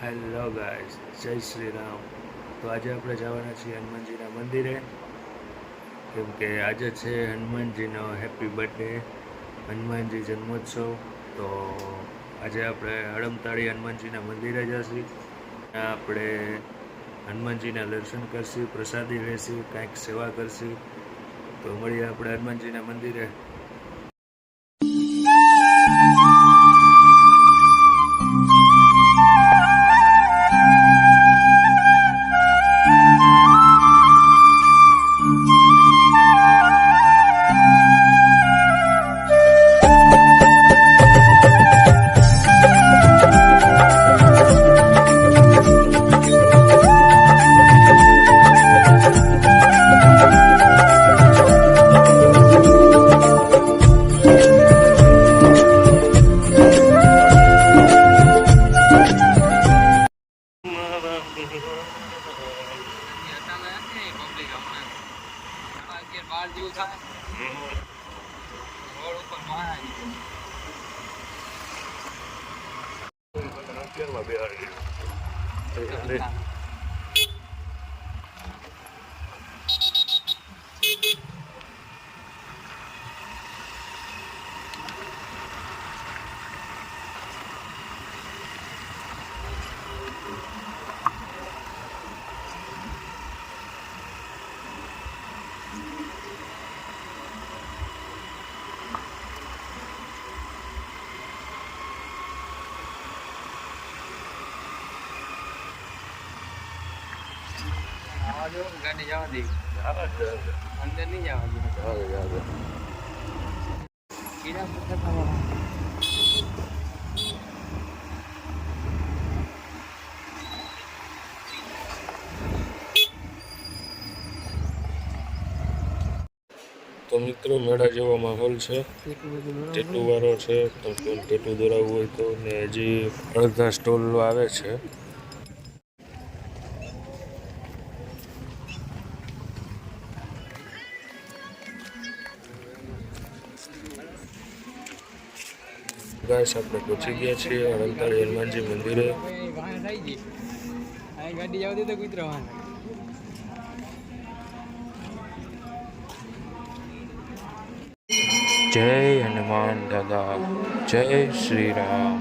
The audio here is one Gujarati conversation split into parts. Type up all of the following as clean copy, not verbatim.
હેલો ગાઈસ, જય શ્રી રામ. તો આજે આપણે જવાના છીએ હનુમાનજીના મંદિરે, કેમ કે આજે છે હનુમાનજીનો હેપી બર્થડે, હનુમાનજી જન્મોત્સવ. તો આજે આપણે હડમતાળી હનુમાનજીના મંદિરે જઈશું. ત્યાં આપણે હનુમાનજીના દર્શન કરશું, પ્રસાદી લેશું, કાંઈક સેવા કરશું. તો મળીએ આપણે હનુમાનજીના મંદિરે. ગાડી જવા દે, અંદર નહીં જવા દે. તો મિત્રો, મેળા જેવો માહોલ છે, ટેટુ વાળો છે. તો ટેટુ દોરાવવું હોય તો, ને હજી અડધા સ્ટોલ આવે છે. ગાઈસ, આપણે પહોંચી ગયા છીએ હડમતાળી હનુમાનજી મંદિરે. ગાડી જવા દે તો કૂતરો જય હનુમાન દાદા, જય શ્રી રામ.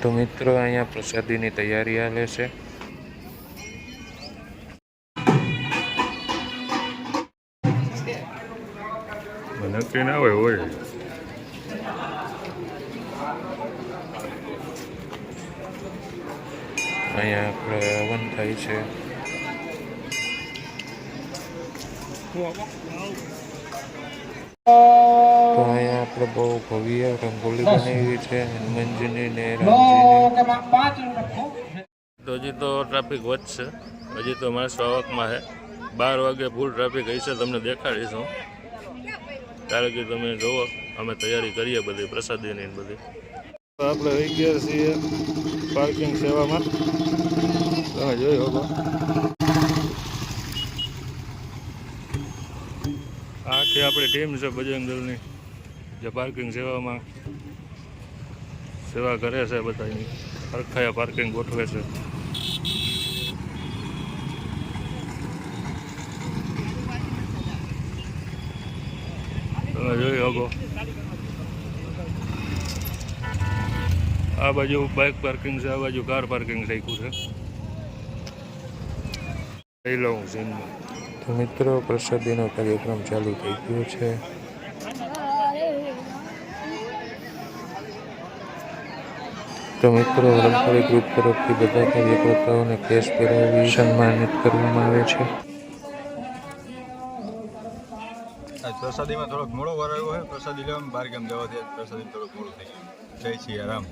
તો મિત્રો, અહીંયા પ્રસાદીની તૈયારી હાલે છે. નક્કી ના હોય અહીંયા આપણે હવન થાય છે. તો અહીંયા આપણે બહુ ભવ્ય રંગોળી બનાવી છે હનુમાનજીની ને રામજીની. તો હજી તો ટ્રાફિક વધશે, હજી તો માણસો આવકમાં છે. 12 વાગે ફૂલ ટ્રાફિક હશે, તમને દેખાડીશું. ત્યારે કે તમે જુઓ, અમે તૈયારી કરીએ બધી પ્રસાદીની બધી. આપણે રહી ગયા છીએ પાર્કિંગ સેવામાં, તમે જોઈ શકો. આખી આપણી ટીમ છે બજરંગ દળની, જે પાર્કિંગ સેવામાં સેવા કરે છે. બધાની સરખાયા પાર્કિંગ ગોઠવે છે. તમે જોઈ શકો, આ બાજુ બાઇક પાર્કિંગ છે, આ બાજુ કાર પાર્કિંગ રાખ્યું છે. લઈ લઉં સીનમાં. તો મિત્રો, પ્રસાદીનો કાર્યક્રમ ચાલુ થઈ ગયો છે. તો મિત્રો, હડમતાળી ગ્રુપ તરફથી બધા કાર્યકર્તાઓને કેશ પહેરાવી સન્માનિત કરવામાં આવે છે. પ્રસાદીમાં થોડોક મોડો વાર આવ્યો છે. પ્રસાદી લેવામાં 12 ગામ જવા દે, પ્રસાદી થોડોક મોડું થઈ ગયું. જય શ્રી રામ.